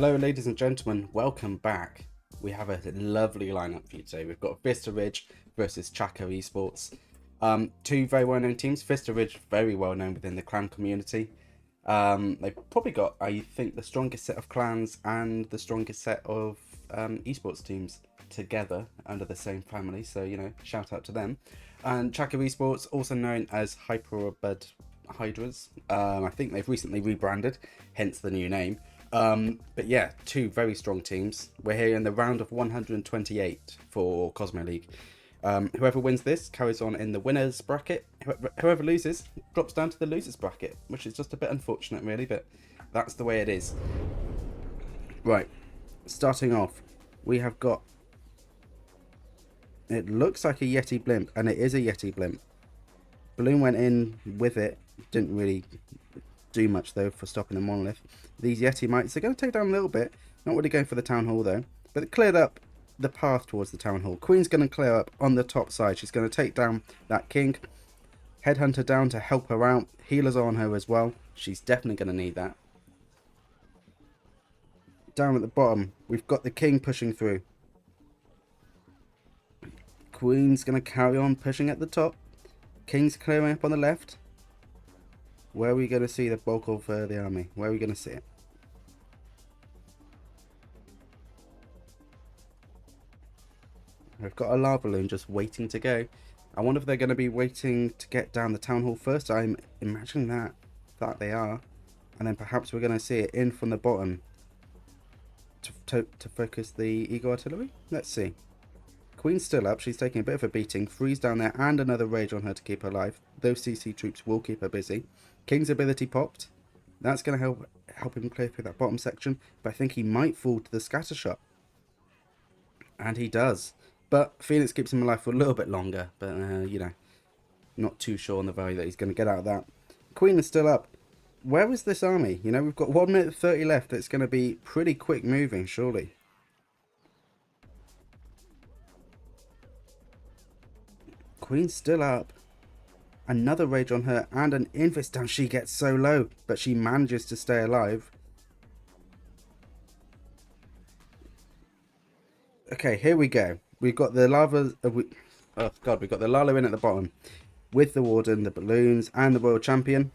Hello ladies and gentlemen, welcome back. We have a lovely lineup for you today. We've got Vista Ridge versus CHACHA Esports. Two very well known teams. Vista Ridge, very well known within the clan community. They've probably got, I think, the strongest set of clans and the strongest set of esports teams together under the same family. So, you know, shout out to them. And CHACHA Esports, also known as Hyperabud Hydras. I think they've recently rebranded, hence the new name. But yeah, two very strong teams. We're here in the round of 128 for Cosmo League. Whoever wins this carries on in the winners bracket. Whoever loses drops down to the losers bracket, which is just a bit unfortunate really, but that's the way it is. Right, starting off, we have got, it looks like a Yeti blimp, and it is a Yeti blimp. Balloon went in with it, didn't really do much though for stopping the monolith. These Yeti mites are going to take down a little bit, not really going for the town hall though, but it cleared up the path towards the town hall. Queen's going to clear up on the top side. She's going to take down that king. Headhunter down to help her out. Healers on her as well. She's definitely going to need that. Down at the bottom, we've got the king pushing through. Queen's going to carry on pushing at the top. King's clearing up on the left. Where are we going to see the bulk of the army? Where are we going to see it? We've got a lava balloon just waiting to go. I wonder if they're going to be waiting to get down the town hall first. I'm imagining that they are. And then perhaps we're going to see it in from the bottom to focus the Eagle Artillery. Let's see. Queen's still up. She's taking a bit of a beating. Freeze down there and another rage on her to keep her alive. Those CC troops will keep her busy. King's ability popped. That's going to help him clear through that bottom section. But I think he might fall to the scatter shot. And he does. But Phoenix keeps him alive for a little bit longer. But, you know, not too sure on the value that he's going to get out of that. Queen is still up. Where is this army? You know, we've got 1 minute 30 left. It's going to be pretty quick moving, surely. Queen's still up. Another rage on her and an invis down. She gets so low, but she manages to stay alive. Okay, here we go. We've got the lava. Oh god, we've got the Lala in at the bottom with the Warden, the balloons, and the World Champion.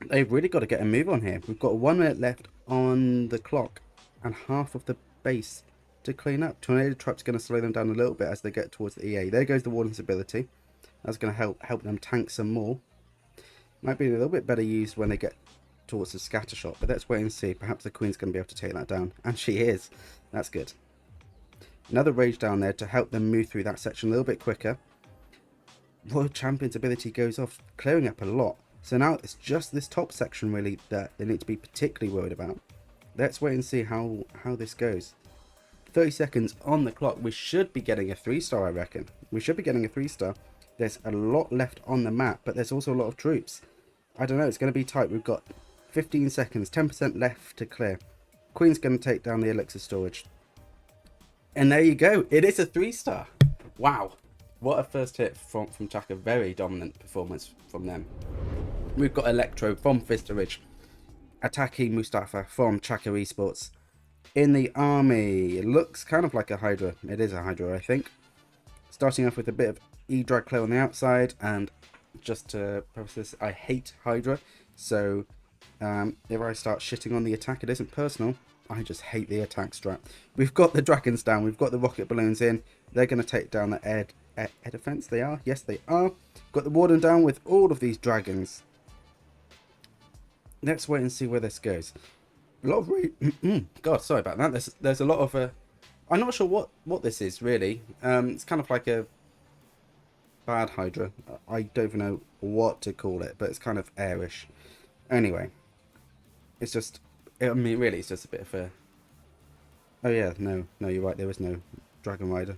They've really got to get a move on here. We've got 1 minute left on the clock and half of the base to clean up. Tornado Trap's going to slow them down a little bit as they get towards the EA. There goes the Warden's ability. That's going to help them tank some more. Might be a little bit better used when they get towards the scatter shot, but let's wait and see. Perhaps the Queen's going to be able to take that down, and she is. That's good. Another rage down there to help them move through that section a little bit quicker. Royal Champion's ability goes off, clearing up a lot. So now it's just this top section really that they need to be particularly worried about. Let's wait and see how this goes. 30 seconds on the clock. We should be getting a 3-star, I reckon. We should be getting a 3-star. There's a lot left on the map, but there's also a lot of troops. I don't know, it's going to be tight. We've got 15 seconds, 10% left to clear. Queen's going to take down the elixir storage. And there you go. It is a 3-star. Wow. What a first hit from CHACHA. Very dominant performance from them. We've got Electro from Vista Ridge attacking Mustafa from CHACHA Esports. In the army, it looks kind of like a Hydra. It is a Hydra, I think. Starting off with a bit of E-Drag Clear on the outside, and just to preface this, I hate Hydra, so if I start shitting on the attack, it isn't personal. I just hate the attack strat. We've got the dragons down, we've got the rocket balloons in. They're going to take down the air defense. They are, yes they are. Got the warden down with all of these dragons. Let's wait and see where this goes. A lot of God, sorry about that. There's a lot of I'm not sure what this is really. It's kind of like a bad Hydra. I don't even know what to call it, but it's kind of airish. Anyway, it's just, I mean, really, it's just a bit of a. Oh yeah, no, you're right. There was no Dragon Rider.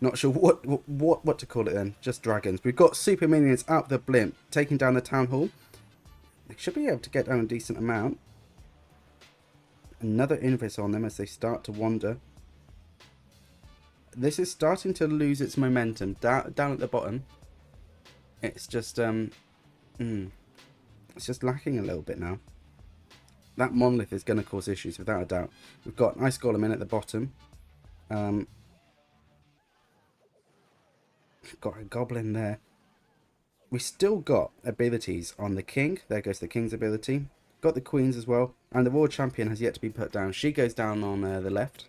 Not sure what to call it then. Just dragons. We've got super minions out the blimp, taking down the town hall. They should be able to get down a decent amount. Another invis on them as they start to wander. This is starting to lose its momentum. Down at the bottom, it's just it's just lacking a little bit now. That monolith is going to cause issues without a doubt. We've got Ice Golem in at the bottom. Got a goblin there. We still got abilities on the king. There goes the king's ability. Got the queens as well. And the world champion has yet to be put down. She goes down on the left.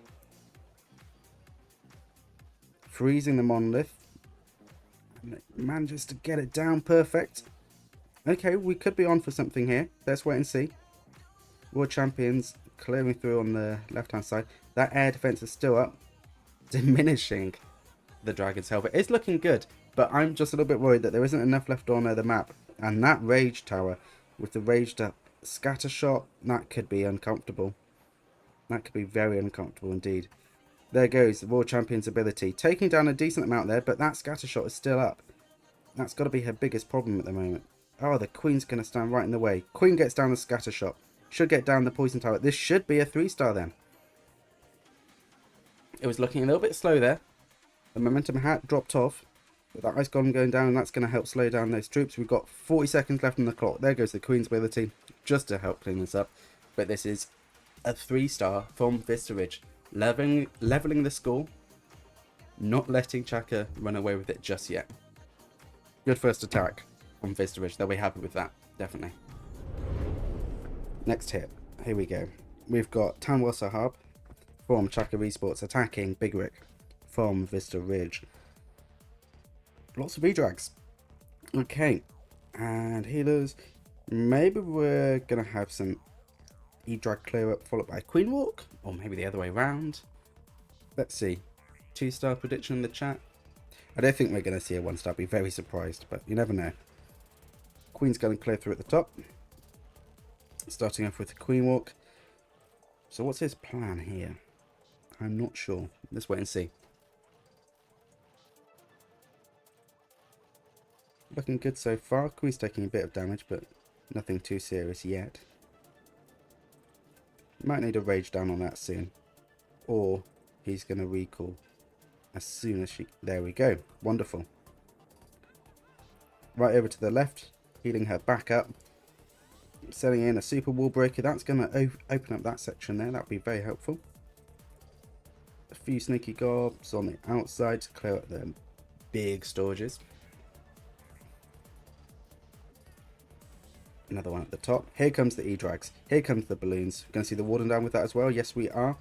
Freezing the monolith. And it manages to get it down. Perfect. Okay, we could be on for something here. Let's wait and see. World champions clearing through on the left hand side. That air defense is still up. Diminishing the dragon's health. It's looking good, but I'm just a little bit worried that there isn't enough left on the map. And that rage tower with the raged up scatter shot, that could be uncomfortable. That could be very uncomfortable indeed. There goes the world champion's ability, taking down a decent amount there, but that scatter shot is still up. That's got to be her biggest problem at the moment. Oh, the queen's going to stand right in the way. Queen gets down the scatter shot. Should get down the poison tower. This should be a 3-star then. It was looking a little bit slow there. The momentum had dropped off. But that ice golem going down, that's going to help slow down those troops. We've got 40 seconds left on the clock. There goes the queen's ability, just to help clean this up. But this is a 3-star from Vista Ridge. Leveling the score. Not letting CHACHA run away with it just yet. Good first attack on Vista Ridge. They'll be happy with that, definitely. Next hit. Here we go. We've got Tanwell Sahab from CHACHA Esports attacking Big Rick from Vista Ridge. Lots of E-Drags. Okay. And healers. Maybe we're going to have some E-Drag clear up followed by Queen Walk. Or maybe the other way around. Let's see. 2-star prediction in the chat. I don't think we're going to see a 1-star. I'd be very surprised. But you never know. Queen's going to clear through at the top. Starting off with the Queen Walk. So what's his plan here? I'm not sure. Let's wait and see. Looking good so far. Queen's taking a bit of damage, but nothing too serious yet. Might need a rage down on that soon. Or he's going to recall as soon as she... There we go. Wonderful. Right over to the left. Healing her back up. Setting in a super wall breaker. That's going to open up that section there. That would be very helpful. A few sneaky gobs on the outside to clear up the big storages. Another one at the top. Here comes the E-Drags. Here comes the balloons. Going to see the warden down with that as well. Yes, we are.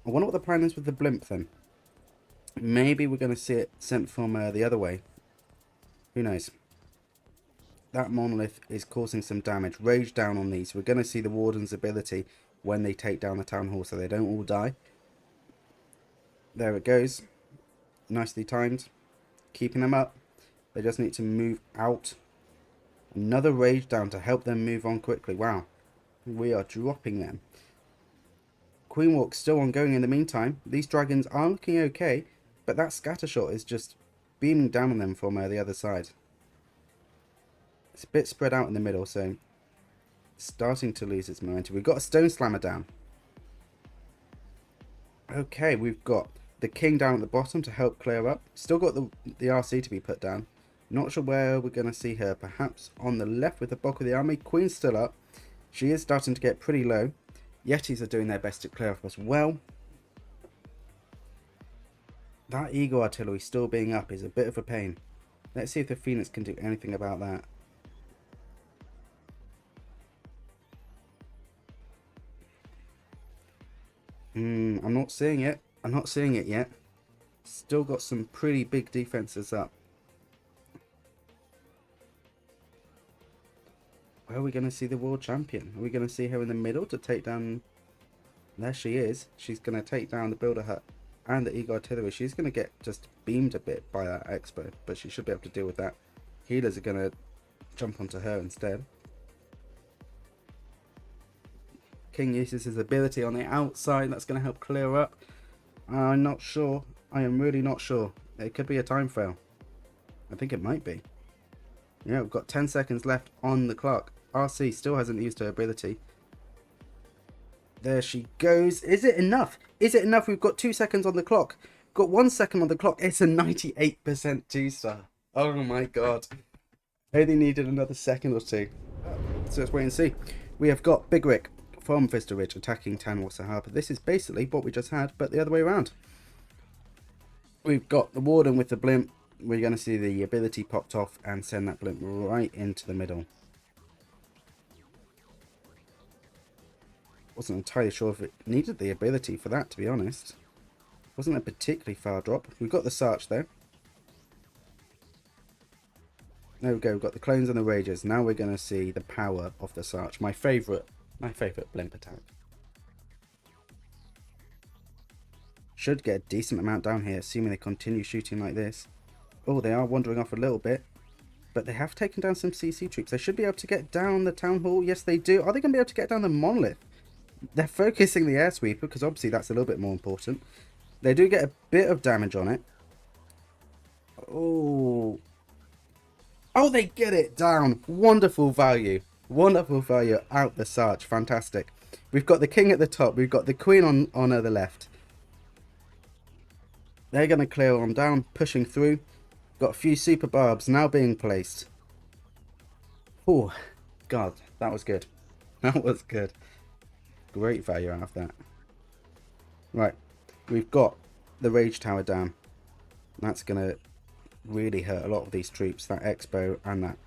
I wonder what the plan is with the blimp then. Maybe we're going to see it sent from the other way. Who knows? That monolith is causing some damage. Rage down on these. We're going to see the warden's ability when they take down the town hall so they don't all die. There it goes. Nicely timed. Keeping them up. They just need to move out. Another rage down to help them move on quickly. Wow. We are dropping them. Queen Walk still ongoing in the meantime. These dragons are looking okay. But that scatter shot is just beaming down on them from the other side. It's a bit spread out in the middle, so starting to lose its momentum. We've got a stone slammer down. Okay, we've got the king down at the bottom to help clear up. Still got the RC to be put down. Not sure where we're going to see her. Perhaps on the left with the bulk of the army. Queen's still up. She is starting to get pretty low. Yetis are doing their best to clear up as well. That Eagle artillery still being up is a bit of a pain. Let's see if the Phoenix can do anything about that. I'm not seeing it. I'm not seeing it yet. Still got some pretty big defenses up. Where are we going to see the world champion? Are we going to see her in the middle to take down... There she is. She's going to take down the builder hut and the Eagle artillery. She's going to get just beamed a bit by that expo, but she should be able to deal with that. Healers are going to jump onto her instead. King uses his ability on the outside. That's going to help clear up. I'm not sure. I am really not sure. It could be a time fail. I think it might be. Yeah, we've got 10 seconds left on the clock. RC still hasn't used her ability. There she goes. Is it enough? Is it enough? We've got 2 seconds on the clock. Got 1 second on the clock. It's a 98% 2-star. Oh my god. I only needed another second or two. So let's wait and see. We have got Big Rick from Vista Ridge attacking Tanwasser Harbour. This is basically what we just had, but the other way around. We've got the Warden with the blimp. We're going to see the ability popped off and send that blimp right into the middle. Wasn't entirely sure if it needed the ability for that, to be honest. Wasn't a particularly far drop. We've got the Sarch there. There we go, we've got the clones and the rages. Now we're going to see the power of the Sarch. My favourite blimp attack. Should get a decent amount down here, assuming they continue shooting like this. Oh, they are wandering off a little bit. But they have taken down some CC troops. They should be able to get down the Town Hall. Yes, they do. Are they going to be able to get down the Monolith? They're focusing the air sweeper, because obviously that's a little bit more important. They do get a bit of damage on it. Oh. Oh, they get it down. Wonderful value. Wonderful value out the Sarch. Fantastic. We've got the king at the top. We've got the queen on the left. They're going to clear on down, pushing through. Got a few super barbs now being placed. Oh, God, that was good. That was good. Great value out of that. Right, we've got the Rage Tower down. That's going to really hurt a lot of these troops. That Expo and that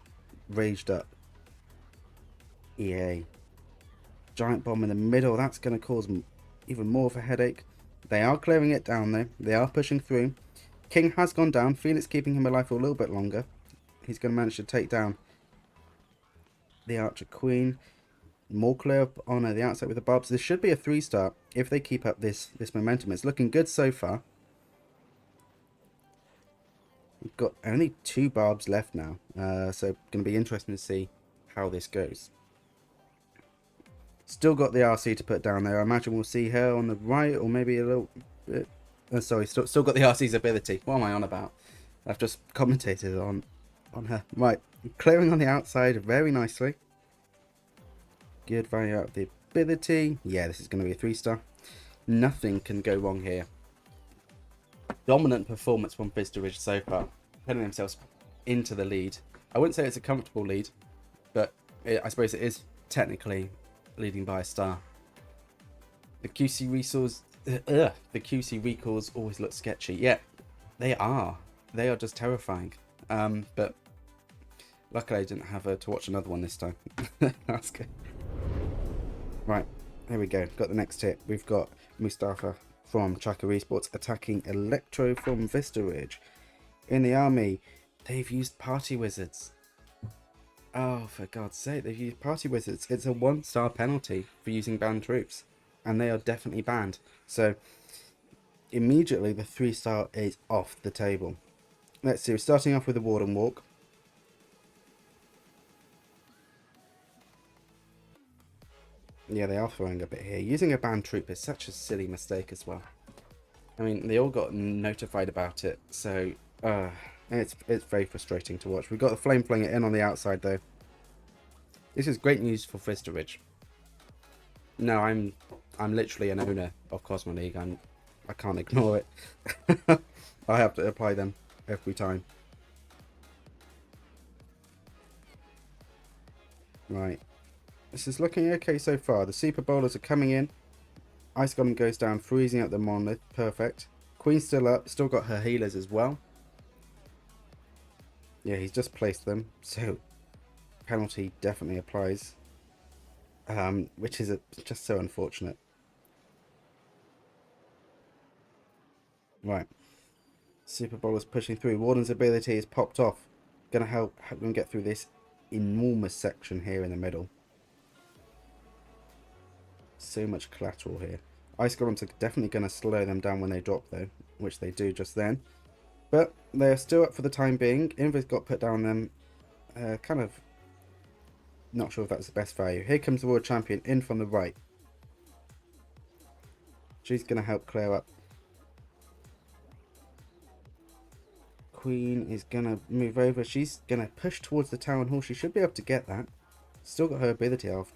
raged up EA. Giant bomb in the middle. That's going to cause even more of a headache. They are clearing it down though. They are pushing through. King has gone down. Felix keeping him alive for a little bit longer. He's going to manage to take down the Archer Queen. More clear up on the outside with the barbs. This should be a 3-star if they keep up this momentum. It's looking good so far. We've got only 2 barbs left now. So going to be interesting to see how this goes. Still got the RC to put down there. I imagine we'll see her on the right, or maybe a little bit. Sorry, still got the RC's ability. What am I on about? I've just commentated on her. Right, clearing on the outside very nicely. Good value out of the ability. Yeah, this is going to be a 3-star. Nothing can go wrong here. Dominant performance from Vista Ridge so far, putting themselves into the lead. I wouldn't say it's a comfortable lead, but I suppose it is technically leading by a star. The QC recalls always look sketchy. Yeah, they are. They are just terrifying. But luckily I didn't have to watch another one this time. That's good. Right, there we go. Got the next hit. We've got Mustafa from CHACHA Esports attacking Electro from Vista Ridge. In the army, they've used party wizards. Oh, for God's sake, they've used party wizards. It's a 1-star penalty for using banned troops, and they are definitely banned. So immediately the 3-star is off the table. Let's see, we're starting off with the Warden Walk. Yeah, they are throwing a bit here. Using a banned troop is such a silly mistake as well. I mean, they all got notified about it, so it's very frustrating to watch. We've got the Flame Flinger in on the outside though. This is great news for Vista Ridge. No, I'm literally an owner of Cosmo League. I can't ignore it. I have to apply them every time. Right. This is looking okay so far. The Super Bowlers are coming in. Ice Golem goes down, freezing up the Monolith. Perfect. Queen's still up. Still got her healers as well. Yeah, he's just placed them. So, penalty definitely applies. Which is just so unfortunate. Right. Super Bowlers pushing through. Warden's ability is popped off. Going to help them get through this enormous section here in the middle. So much collateral here. Ice Golems are definitely going to slow them down when they drop though, which they do just then. But they're still up for the time being. Invis got put down them. Kind of not sure if that's the best value. Here comes the World Champion in from the right. She's going to help clear up. Queen is going to move over. She's going to push towards the Town Hall. She should be able to get that. Still got her ability off.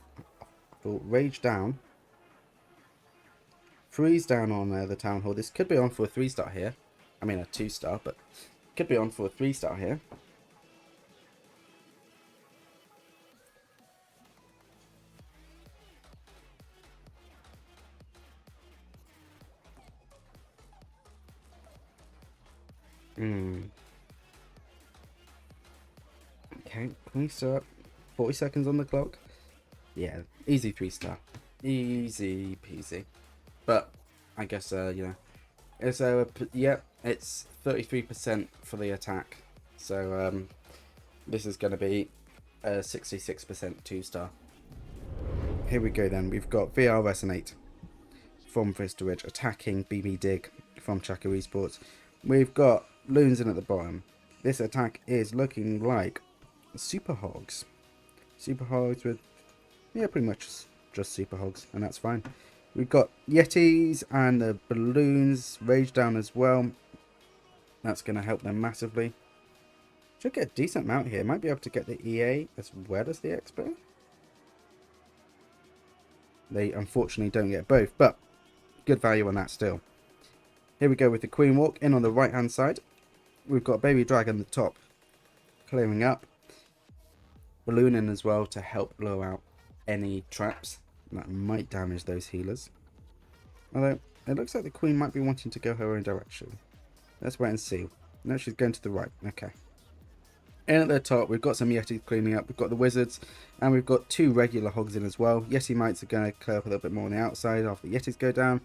Rage down. Freeze down on the Town Hall. This could be on for a 3-star here. I mean a 2-star, but could be on for a 3-star here. Okay, Queen Star up. 40 seconds on the clock. Yeah, easy 3-star. Easy peasy. But I guess, it's it's 33% for the attack. So this is going to be a 66% 2-star. Here we go then. We've got VR Resonate from Vista Ridge attacking BB Dig from CHACHA Esports. We've got Loons in at the bottom. This attack is looking like Super Hogs. Super Hogs with, yeah, pretty much just Super Hogs, and that's fine. We've got Yetis and the Balloons Rage down as well. That's going to help them massively. Should get a decent amount here. Might be able to get the EA as well as the Expo. They unfortunately don't get both, but good value on that still. Here we go with the Queen Walk in on the right hand side. We've got Baby Dragon at the top clearing up. Balloon in as well to help blow out any traps that might damage those healers. Although it looks like the Queen might be wanting to go her own direction. Let's wait and see. No, she's going to the right. Okay. In at the top, we've got some Yetis cleaning up. We've got the Wizards, and we've got 2 regular Hogs in as well. Yeti Mites are going to clear up a little bit more on the outside after the Yetis go down.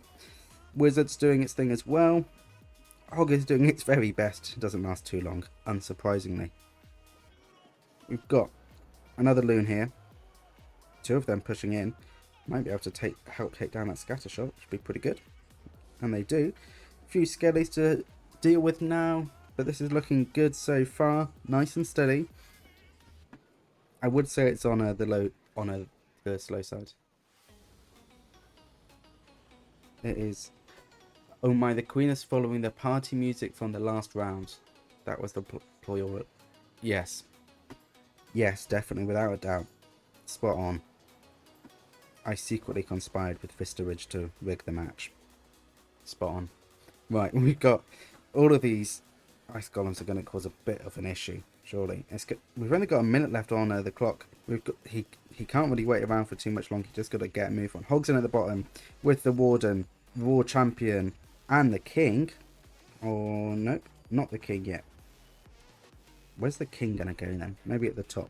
Wizards doing its thing as well. Hog is doing its very best. It doesn't last too long, unsurprisingly. We've got another Loon here. 2 of them pushing in. Might be able to help take down that scatter shot, which would be pretty good. And they do. A few skellies to deal with now, but this is looking good so far. Nice and steady. I would say it's on the slow side. It is. Oh my, the Queen is following the party music from the last round. That was the ploy. Yes. Yes, definitely, without a doubt. Spot on. I secretly conspired with Vista Ridge to rig the match. Spot on. Right, we've got all of these ice golems are going to cause a bit of an issue, surely. We've only got a minute left on the clock. He can't really wait around for too much longer. He just got to get a move on. Hogs in at the bottom with the Warden, War Champion, and the King. Oh, nope, not the King yet. Where's the King going to go then? Maybe at the top.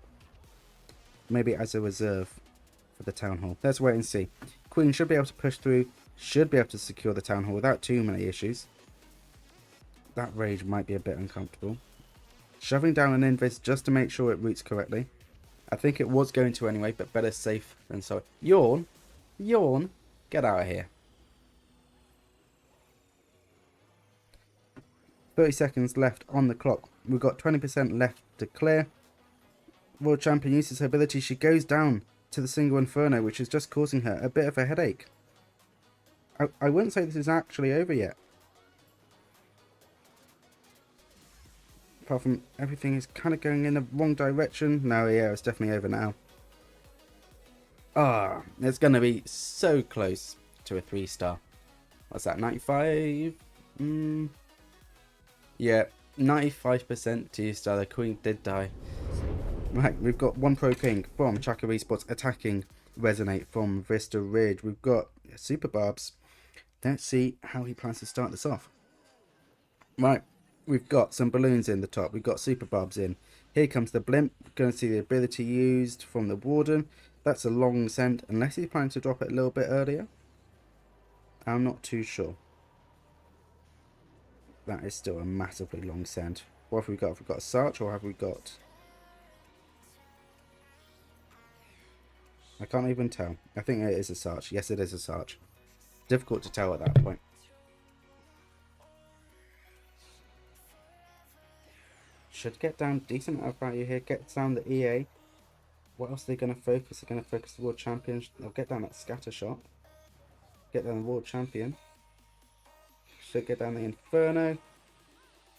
Maybe as a reserve for the Town Hall. Let's wait and see. Queen should be able to push through. Should be able to secure the Town Hall without too many issues. That Rage might be a bit uncomfortable. Shoving down an Invis just to make sure it routes correctly. I think it was going to anyway, but better safe than sorry. Yawn. Yawn. Get out of here. 30 seconds left on the clock. We've got 20% left to clear. World Champion uses her ability. She goes down to the single Inferno, which is just causing her a bit of a headache. I wouldn't say this is actually over yet. Apart from everything is kind of going in the wrong direction. No, yeah, it's definitely over now. Ah, it's going to be so close to a 3-star. What's that, 95? Yeah, 95% 2-star. The Queen did die. Right, we've got one Pro King from CHACHA Esports attacking Resonate from Vista Ridge. We've got Super Barbs. Let's see how he plans to start this off. Right, we've got some balloons in the top. We've got Super Barbs in. Here comes the Blimp. Going to see the ability used from the Warden. That's a long send, unless he's planning to drop it a little bit earlier. I'm not too sure. That is still a massively long send. What have we got? Have we got a Sarch or have we got... I can't even tell. I think it is a Sarch. Yes, it is a Sarch. Difficult to tell at that point. Should get down decent amount of value here. Get down the EA. What else are they going to focus? They're going to focus the World Champion. They'll get down that scatter shot. Get down the World Champion. Should get down the Inferno.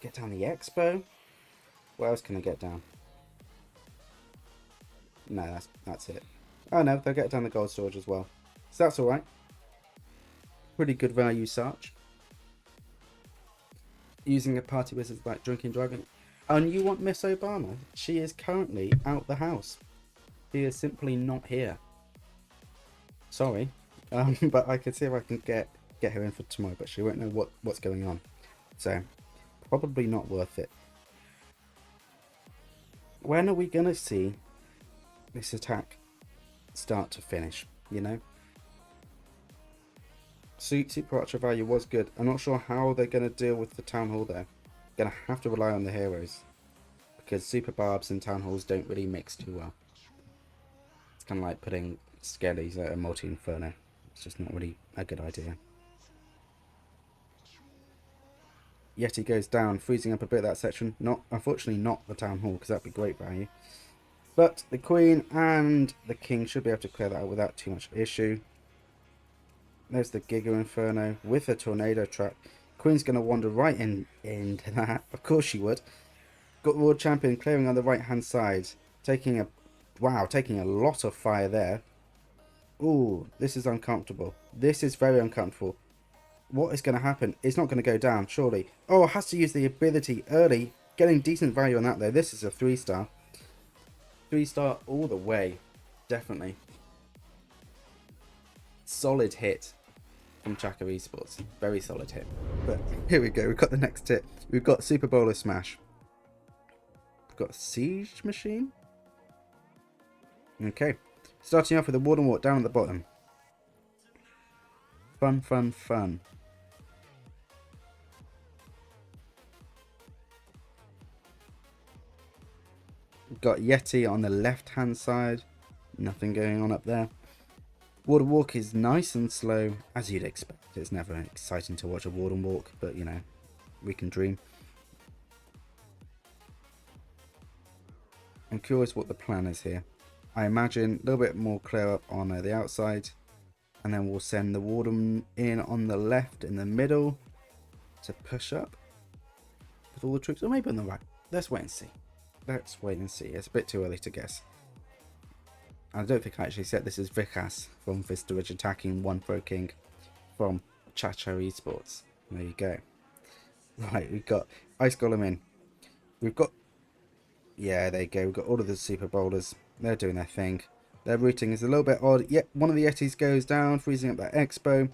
Get down the Expo. What else can I get down? No, that's it. Oh no, they'll get down the Gold Storage as well. So that's alright. Pretty good value Sarch. Using a party wizard like Drinking Dragon. And you want Miss Obama? She is currently out the house. She is simply not here. Sorry. But I can see if I can get her in for tomorrow, but she won't know what's going on. So, Probably not worth it. When are we going to see this attack start to finish, you know? Super Archer value was good. I'm not sure how they're going to deal with the Town Hall there. Going to have to rely on the heroes. Because Super Barbs and Town Halls don't really mix too well. It's kind of like putting Skellies at a multi-inferno. It's just not really a good idea. Yeti goes down, freezing up a bit of that section. Unfortunately not the Town Hall, because that'd be great value. But the Queen and the King should be able to clear that out without too much issue. There's the Giga Inferno with a Tornado Trap. Queen's going to wander right into that. Of course she would. Got the World Champion clearing on the right hand side. Taking a lot of fire there. Ooh, this is uncomfortable. This is very uncomfortable. What is going to happen? It's not going to go down, surely. Oh, it has to use the ability early. Getting decent value on that, though. This is a 3-star. 3-star all the way. Definitely. Solid hit from CHACHA Esports. Very solid hit. But here we go. We've got the next hit. We've got Super Bowler Smash. We've got Siege Machine. Okay. Starting off with a Warden Walk down at the bottom. Fun, fun, fun. We've got Yeti on the left-hand side. Nothing going on up there. Warden Walk is nice and slow, as you'd expect. It's never exciting to watch a Warden Walk, but, you know, we can dream. I'm curious what the plan is here. I imagine a little bit more clear up on the outside. And then we'll send the Warden in on the left, in the middle, to push up with all the troops. Or maybe on the right. Let's wait and see. Let's wait and see. It's a bit too early to guess. I don't think I actually said this is Vikas from Vista attacking one Pro King from CHACHA Esports. There you go. Right, we've got Ice Golem in. We've got... Yeah, there you go. We've got all of the Super Bowlers. They're doing their thing. Their routing is a little bit odd. Yet one of the Yetis goes down, freezing up that Expo.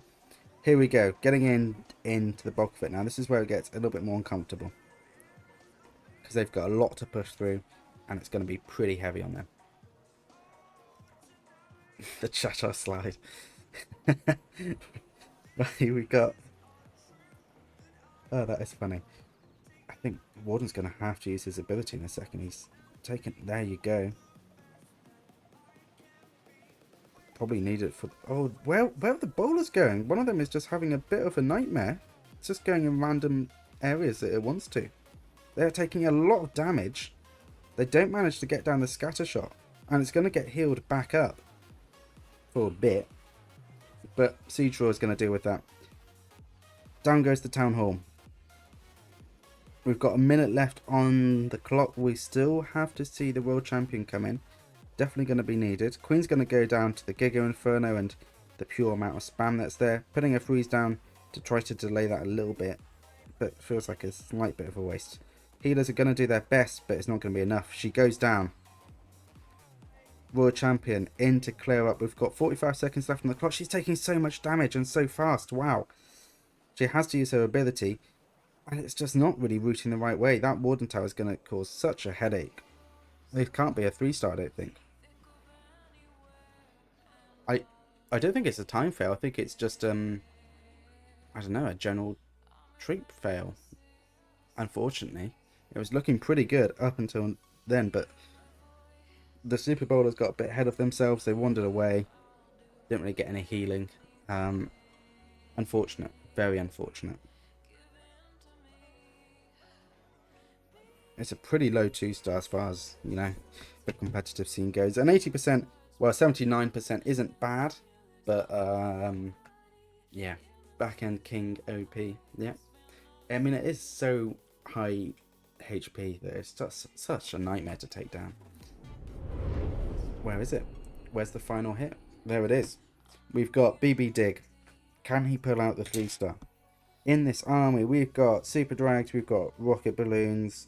Here we go. Getting into the bulk of it now. This is where it gets a little bit more uncomfortable. Because they've got a lot to push through. And it's going to be pretty heavy on them. The CHACHA slide. Right, we got... Oh, that is funny. I think Warden's going to have to use his ability in a second. He's taken... There you go. Probably need it for... Oh, where are the bowlers going? One of them is just having a bit of a nightmare. It's just going in random areas that it wants to. They're taking a lot of damage. They don't manage to get down the scatter shot. And it's going to get healed back up. For a bit. But Siege Roar is going to deal with that. Down goes the Town Hall. We've got a minute left on the clock. We still have to see the World Champion come in. Definitely going to be needed. Queen's going to go down to the Giga Inferno and the pure amount of spam that's there. Putting a freeze down to try to delay that a little bit. But it feels like a slight bit of a waste. Healers are going to do their best, but it's not going to be enough. She goes down. World Champion in to clear up. We've got 45 seconds left on the clock. She's taking so much damage and so fast. Wow. She has to use her ability. And it's just not really routing the right way. That Warden Tower is going to cause such a headache. It can't be a 3-star, I don't think. I don't think it's a time fail. I think it's just, I don't know, a general troop fail. Unfortunately. It was looking pretty good up until then, but the Super Bowlers got a bit ahead of themselves. They wandered away. Didn't really get any healing. Unfortunate. Very unfortunate. It's a pretty low 2-star as far as, you know, the competitive scene goes. And 80%, well, 79% isn't bad. But, yeah. Back-end King OP. Yeah. I mean, it is so high HP that it's just such a nightmare to take down. Where is it? Where's the final hit? There it is. We've got BB Dig. Can he pull out the 3-star? In this army, we've got Super Drags. We've got Rocket Balloons.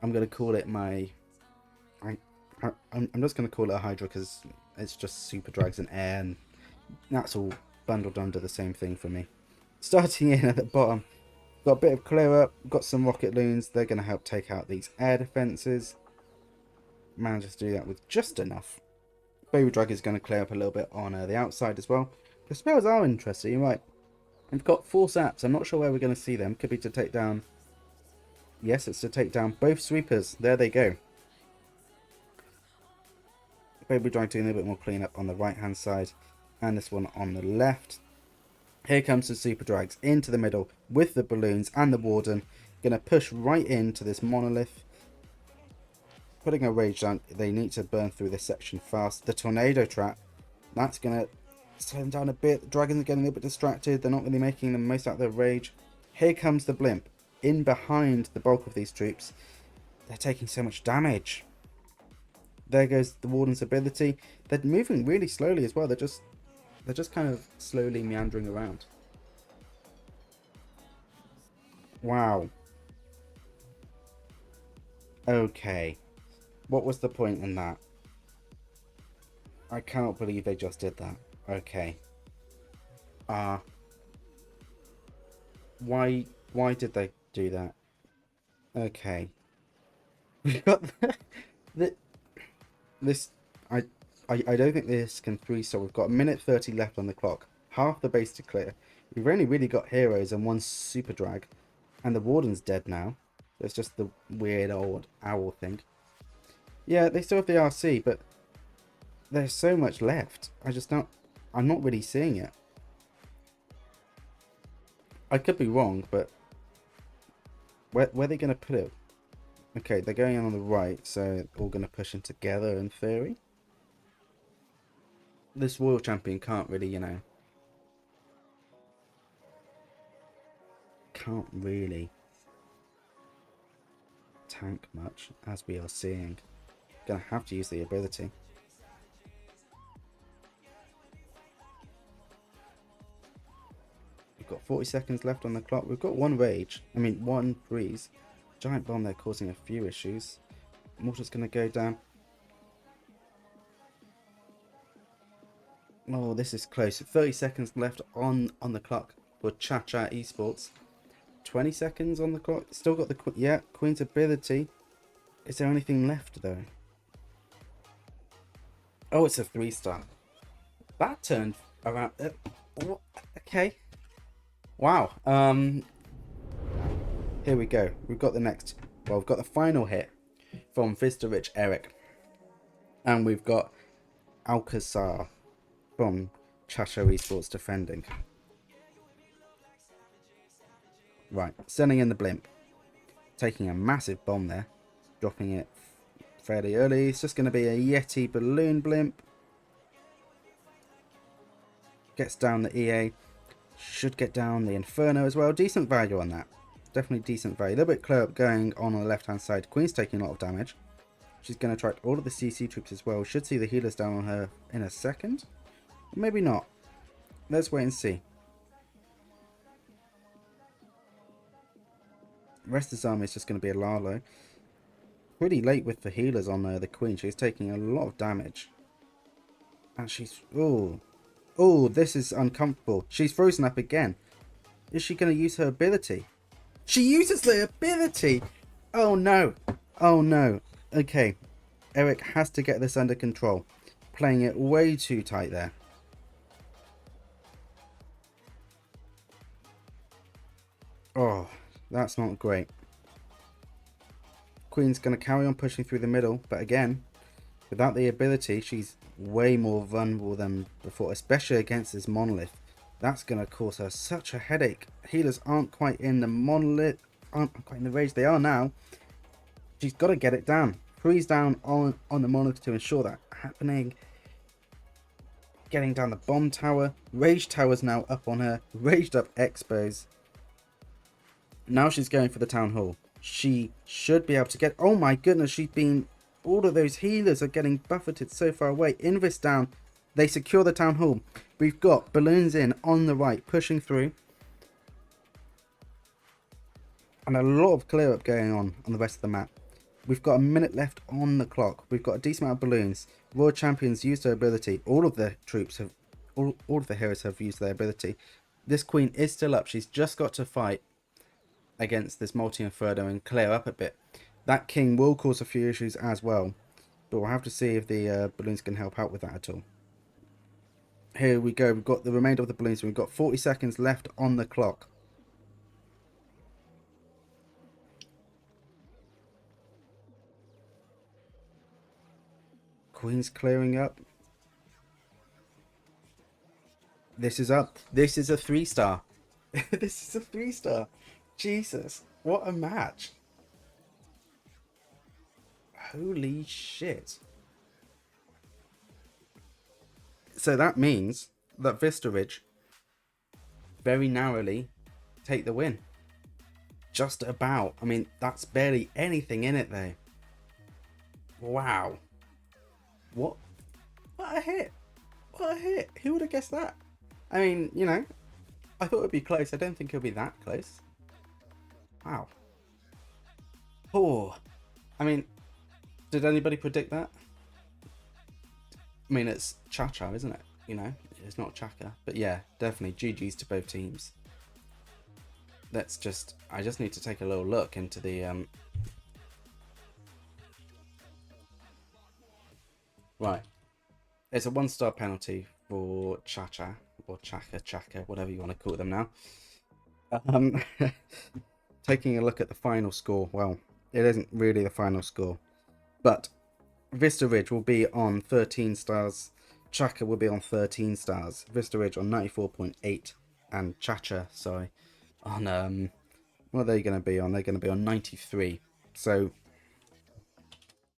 I'm going to call it my... I'm just going to call it a Hydra because it's just Super Drags and Air. And that's all bundled under the same thing for me. Starting in at the bottom, Got a bit of clear up. Got some rocket loons. They're going to help take out these air defences. Manages to do that with just enough. Baby Dragon is going to clear up a little bit on the outside as well. The spells are interesting, right? We've got 4 zaps. I'm not sure where we're going to see them. Could be to take down... Yes, it's to take down both sweepers. There they go. Baby Dragon doing a little bit more cleanup on the right-hand side. And this one on the left. Here comes the Super Drags into the middle with the balloons and the Warden. Going to push right into this monolith. Putting a rage down. They need to burn through this section fast. The tornado trap. That's going to slow them down a bit. The dragons are getting a little bit distracted. They're not really making the most out of their rage. Here comes the blimp. In behind the bulk of these troops. They're taking so much damage. There goes the Warden's ability. They're moving really slowly as well. They're just kind of slowly meandering around. Wow. Okay. What was the point in that? I cannot believe they just did that. Okay. Why did they do that? Okay. We got this. I don't think this can 3-star. We've got a minute 30 left on the clock. Half the base to clear. We've only really got heroes and 1 super drag. And the Warden's dead now. It's just the weird old owl thing. Yeah, they still have the RC, but there's so much left. I'm not really seeing it. I could be wrong, but where are they going to put it? Okay, they're going in on the right, so all going to push in together in theory. This Royal Champion can't really, can't really tank much, as we are seeing. Gonna have to use the ability. We've got 40 seconds left on the clock. We've got 1 rage. 1 freeze. Giant bomb there causing a few issues. Mortar's gonna go down. Oh, this is close. 30 seconds left on the clock for CHACHA ESPORTS. 20 seconds on the clock. Still got the Queen's ability. Is there anything left though? Oh, it's a 3-star. That turned around. Okay. Wow. Here we go. We've got the next. Well, we've got the final hit from Vista Rich Eric, and we've got Alcazar from CHACHA ESPORTS defending. Right, sending in the blimp. Taking a massive bomb there. Dropping it fairly early. It's just going to be a Yeti balloon blimp. Gets down the EA. Should get down the Inferno as well. Decent value on that. Definitely decent value. A little bit clear up going on the left hand side. Queen's taking a lot of damage. She's going to track all of the CC troops as well. Should see the healers down on her in a second. Or maybe not. Let's wait and see. The rest of his army is just going to be a Lalo. Pretty late with the healers on the Queen. She's taking a lot of damage. And she's... Oh, this is uncomfortable. She's frozen up again. Is she going to use her ability? She uses the ability! Oh no. Oh no. Okay. Eric has to get this under control. Playing it way too tight there. Oh, that's not great. Queen's going to carry on pushing through the middle, but again, without the ability, she's way more vulnerable than before, especially against this monolith. That's going to cause her such a headache. Healers aren't quite in the monolith, aren't quite in the rage. They are now. She's got to get it down. Freeze down on the monolith to ensure that happening. Getting down the bomb tower. Rage tower's now up on her. Raged up expos. Now she's going for the town hall. She should be able to get... Oh my goodness, she's been... All of those healers are getting buffeted so far away. Invis down. They secure the town hall. We've got balloons in on the right, pushing through. And a lot of clear up going on the rest of the map. We've got a minute left on the clock. We've got a decent amount of balloons. Royal Champions used their ability. All of the troops have... All of the heroes have used their ability. This Queen is still up. She's just got to fight against this multi-inferno and clear up a bit. That king will cause a few issues as well, but we'll have to see if the balloons can help out with that at all. Here we go. We've got the remainder of the balloons. We've got 40 seconds left on the clock. Queen's clearing up. This is up. This is a 3-star. This is a 3-star. Jesus, what a match. Holy shit. So that means that Vista Ridge very narrowly take the win. Just about. I mean, that's barely anything in it though. Wow. What a hit. What a hit. Who would have guessed that? I mean, you know, I thought it'd be close. I don't think it'll be that close. Wow. Oh. I mean, did anybody predict that? I mean, it's CHACHA, isn't it? You know, it's not CHACHA. But yeah, definitely GG's to both teams. I just need to take a little look into the right. It's a 1-star penalty for CHACHA or CHACHA, whatever you want to call them now. Taking a look at the final score. Well, it isn't really the final score, but Vista Ridge will be on 13 stars. CHACHA will be on 13 stars. Vista Ridge on 94.8, and CHACHA, sorry, on what are they going to be on? They're going to be on 93. So